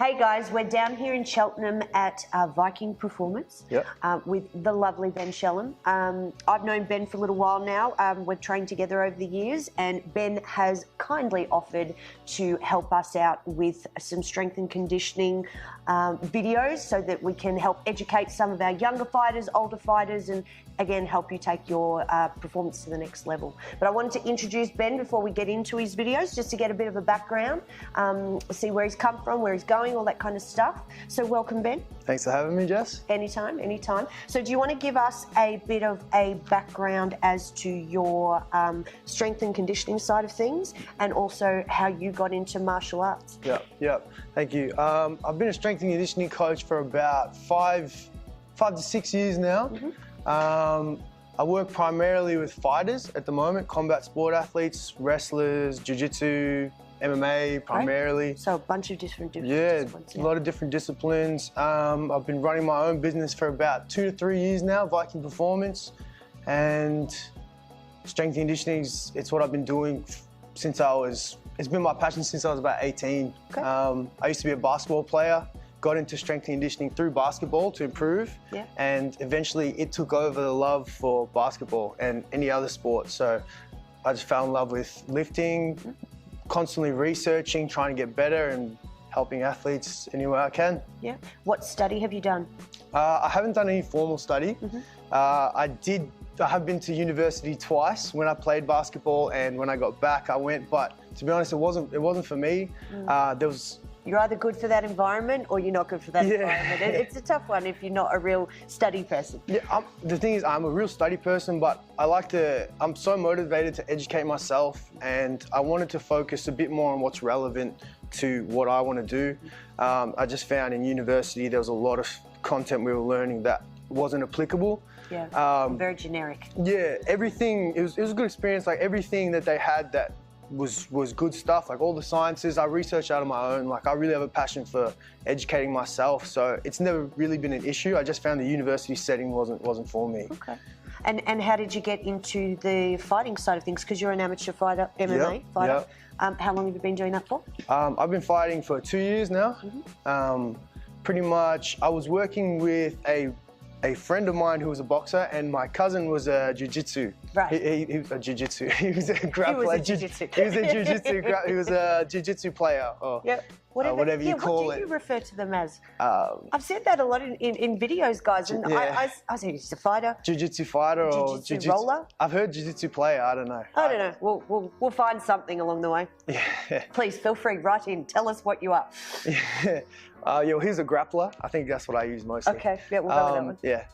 Hey guys, we're down here in Cheltenham at Viking Performance with the lovely Ben Shellim. I've known Ben for a little while now. We've trained together over the years, and Ben has kindly offered to help us out with some strength and conditioning videos so that we can help educate some of our younger fighters, older fighters, and again help you take your performance to the next level. But I wanted to introduce Ben before we get into his videos, just to get a bit of a background, see where he's come from, where he's going, all that kind of stuff. So welcome, Ben. Thanks for having me, Jess. Anytime, anytime. So do you want to give us a bit of a background as to your strength and conditioning side of things, and also how you got into martial arts? Yeah. Thank you. I've been a strength and conditioning coach for about five to 6 years now. I work primarily with fighters at the moment, combat sport athletes, wrestlers, jiu-jitsu, MMA primarily. Right. So a bunch of different disciplines. Yeah, a lot of different disciplines. I've been running my own business for about 2 to 3 years now, Viking Performance, and strength and conditioning, it's what I've been doing since it's been my passion since I was about 18. Okay. I used to be a basketball player, got into strength and conditioning through basketball to improve, and eventually it took over the love for basketball and any other sport. So I just fell in love with lifting, constantly researching, trying to get better and helping athletes any way I can. Yeah. What study have you done? I haven't done any formal study. I have been to university twice when I played basketball, and when I got back I went, but to be honest, it wasn't for me. You're either good for that environment or you're not good for that environment. It's a tough one if you're not a real study person. Yeah, the thing is, I'm a real study person, but I'm so motivated to educate myself, and I wanted to focus a bit more on what's relevant to what I want to do. I just found in university there was a lot of content we were learning that wasn't applicable. Yeah, very generic. Yeah, everything, it was a good experience. Like everything that they had that was good stuff, like all the sciences I researched out on my own. Like I really have a passion for educating myself, so it's never really been an issue. I just found the university setting wasn't for me. Okay. And how did you get into the fighting side of things? Because you're an amateur fighter, MMA fighter. How long have you been doing that for? I've been fighting for 2 years now. Pretty much, I was working with a friend of mine who was a boxer, and my cousin was a jiu-jitsu. Right. He was a jiu-jitsu. He was a grappler. He was a jiu-jitsu. He was a jiu-jitsu player, or whatever you call it. What do you refer to them as? I've said that a lot in videos, guys, and I say he's a fighter. Jiu-jitsu fighter or jiu-jitsu roller? I've heard jiu-jitsu player, I don't know. I don't know. We'll find something along the way. Yeah. Please feel free, write in, tell us what you are. Yeah. He's a grappler. I think that's what I use mostly. Okay, yeah, we'll go with that one. Yeah,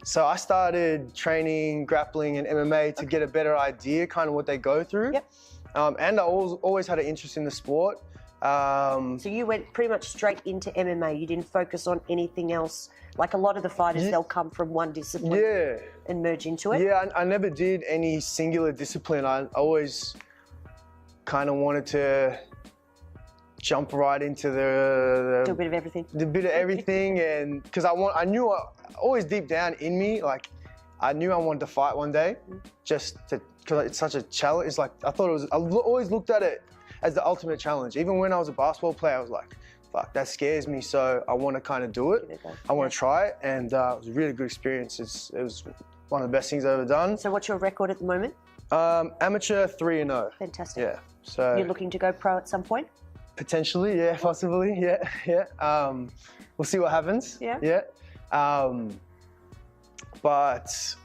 so I started training grappling and MMA to get a better idea, kind of what they go through. Yep. And I always had an interest in the sport. So you went pretty much straight into MMA. You didn't focus on anything else. Like a lot of the fighters, they'll come from one discipline and merge into it. Yeah, I never did any singular discipline. I always kind of wanted to jump right into do a bit of everything. The bit of everything, and because I knew always deep down in me, like I knew I wanted to fight one day, because it's such a challenge. It's like I always looked at it as the ultimate challenge. Even when I was a basketball player, I was like, fuck, that scares me, so I want to kind of do it. I want to try it, and it was a really good experience. It was one of the best things I've ever done. So what's your record at the moment? Amateur 3-0. Fantastic. Yeah. So you're looking to go pro at some point? Potentially, yeah, possibly, yeah. We'll see what happens. Yeah. But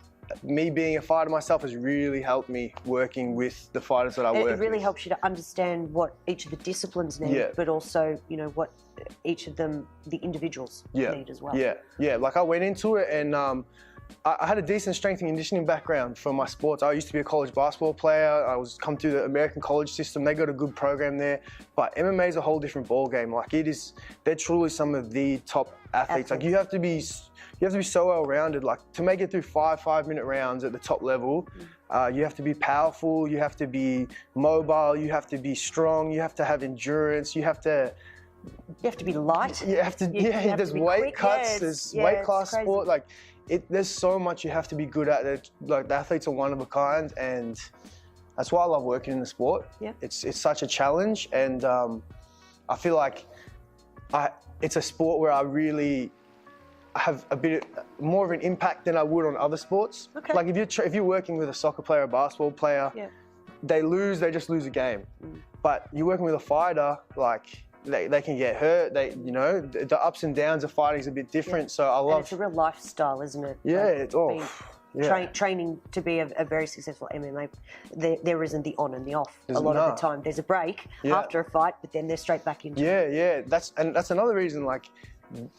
me being a fighter myself has really helped me working with the fighters that I work with. It really helps you to understand what each of the disciplines need, but also, what each of them, the individuals need as well. Yeah. Like I went into it, and I had a decent strength and conditioning background for my sports. I used to be a college basketball player. I was come through the American college system. They got a good program there. But MMA is a whole different ball game. Like they're truly some of the top athletes. Like you have to be so well-rounded. Like to make it through 5-minute rounds at the top level, you have to be powerful. You have to be mobile. You have to be strong. You have to have endurance. You have to be light. You have to. There's weight cuts. There's weight class sport. Like. There's so much you have to be good at it. Like the athletes are one of a kind, and that's why I love working in the sport. Yeah. It's such a challenge, and I feel like it's a sport where I really have a bit more of an impact than I would on other sports. Okay. Like if you're working with a soccer player, a basketball player, they just lose a game. But you're working with a fighter, like they can get hurt. The ups and downs of fighting is a bit different. So I love. And it's a real lifestyle, isn't it? Yeah, Training to be a very successful MMA, there isn't the on and the off. A lot of the time, there's a break after a fight, but then they're straight back into it. Yeah. That's another reason. Like,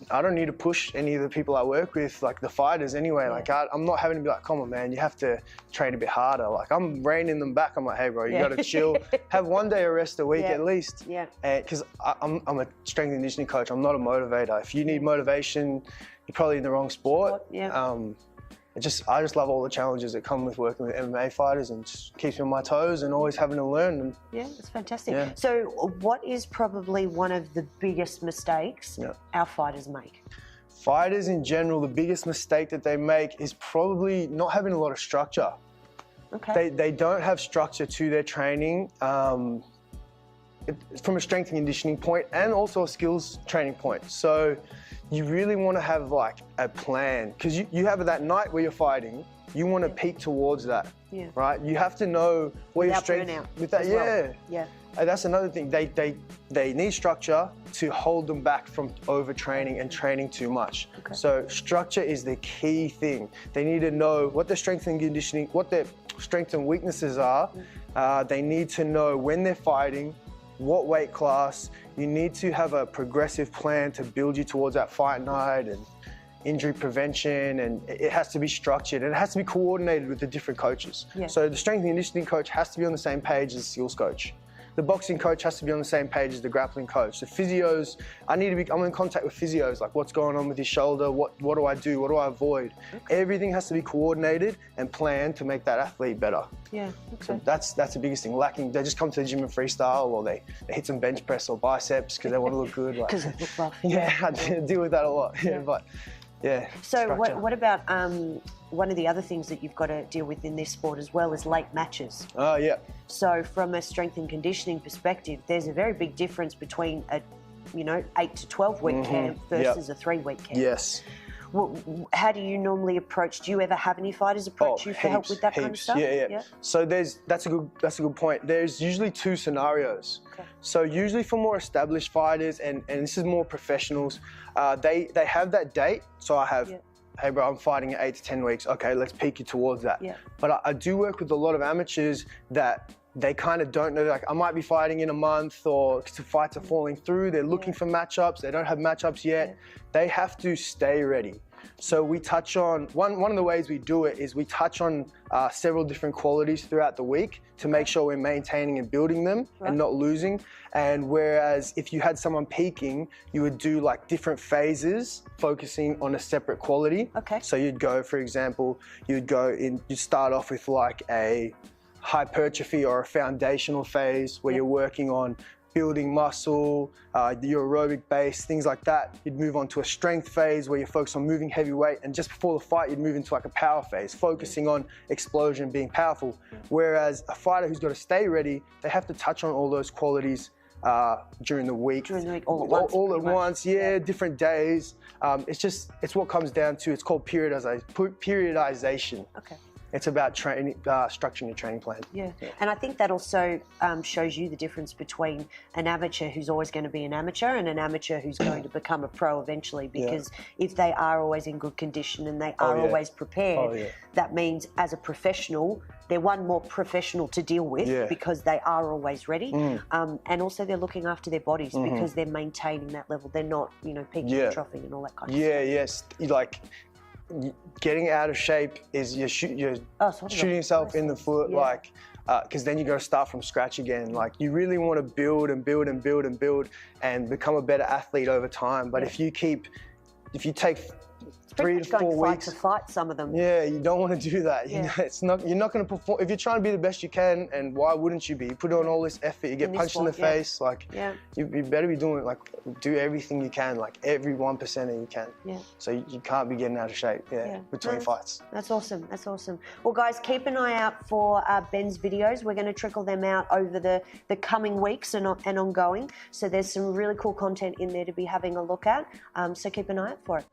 I don't need to push any of the people I work with, like the fighters anyway. Like I'm not having to be like, come on, man, you have to train a bit harder. Like I'm reining them back. I'm like, hey, bro, you got to chill. Have one day of rest a week at least. Yeah. Because I'm a strength and conditioning coach. I'm not a motivator. If you need motivation, you're probably in the wrong sport. I just love all the challenges that come with working with MMA fighters, and just keeps me on my toes and always having to learn. Yeah, it's fantastic. So what is probably one of the biggest mistakes our fighters make? Fighters in general, the biggest mistake that they make is probably not having a lot of structure. Okay. They don't have structure to their training from a strength and conditioning point, and also a skills training point. So you really want to have like a plan, because you have that night where you're fighting, you want to peak towards that, right? You have to know where your strength with that. And that's another thing. They need structure to hold them back from overtraining and training too much. So structure is the key thing. They need to know what their strength and conditioning, what their strengths and weaknesses are. They need to know when they're fighting, what weight class. You need to have a progressive plan to build you towards that fight night and injury prevention, and it has to be structured, and it has to be coordinated with the different coaches. So the strength and conditioning coach has to be on the same page as the skills coach. The boxing coach has to be on the same page as the grappling coach. The physios, I'm in contact with physios, like what's going on with his shoulder, what do I do, what do I avoid? Everything has to be coordinated and planned to make that athlete better. So that's the biggest thing. Lacking, they just come to the gym and freestyle, or they hit some bench press or biceps because they want to look good. Because it looks rough. I deal with that a lot. So what about one of the other things that you've got to deal with in this sport as well is late matches? So from a strength and conditioning perspective, there's a very big difference between a 8 to 12 week camp versus a 3-week camp. Yes. How do you normally approach? Do you ever have any fighters approach you for help with that kind of stuff? So that's a good point. There's usually 2 scenarios. So usually for more established fighters, and this is more professionals, they have that date. So I have, hey bro, I'm fighting in 8 to 10 weeks. Okay, let's peak you towards that. But I do work with a lot of amateurs that they kind of don't know, like I might be fighting in a month, or the fights are falling through, they're looking for matchups, they don't have matchups yet. They have to stay ready. So we touch on, one of the ways we do it is we touch on several different qualities throughout the week to make sure we're maintaining and building them and not losing. And whereas if you had someone peaking, you would do like different phases focusing on a separate quality. So you'd go, for example, you'd start off with like a hypertrophy or a foundational phase where you're working on building muscle, your aerobic base, things like that. You'd move on to a strength phase where you focus on moving heavy weight, and just before the fight, you'd move into like a power phase, focusing on explosion, being powerful. Whereas a fighter who's got to stay ready, they have to touch on all those qualities during the week. All at once, different days. It's what comes down to, it's called periodization. It's about structuring your training plan. And I think that also shows you the difference between an amateur who's always going to be an amateur and an amateur who's going to become a pro eventually, because if they are always in good condition and they are always prepared, that means as a professional, they're one more professional to deal with because they are always ready. And also they're looking after their bodies because they're maintaining that level. They're not, peaking and troughing and all that kind of stuff. Like, getting out of shape is you're shooting yourself in the foot, like, because then you got to start from scratch again. Like, you really want to build and build and build and build and become a better athlete over time. But if you take 3 to 4 weeks. To fight, some of them. Yeah, you don't want to do that. You know, you're not going to perform if you're trying to be the best you can. And why wouldn't you be? You put on all this effort, you get punched in the face. Like, you better be doing it. Like, do everything you can, like every 1% you can. Yeah. So you can't be getting out of shape. Between fights. That's awesome. That's awesome. Well, guys, keep an eye out for Ben's videos. We're going to trickle them out over the coming weeks and ongoing. So there's some really cool content in there to be having a look at. So keep an eye out for it.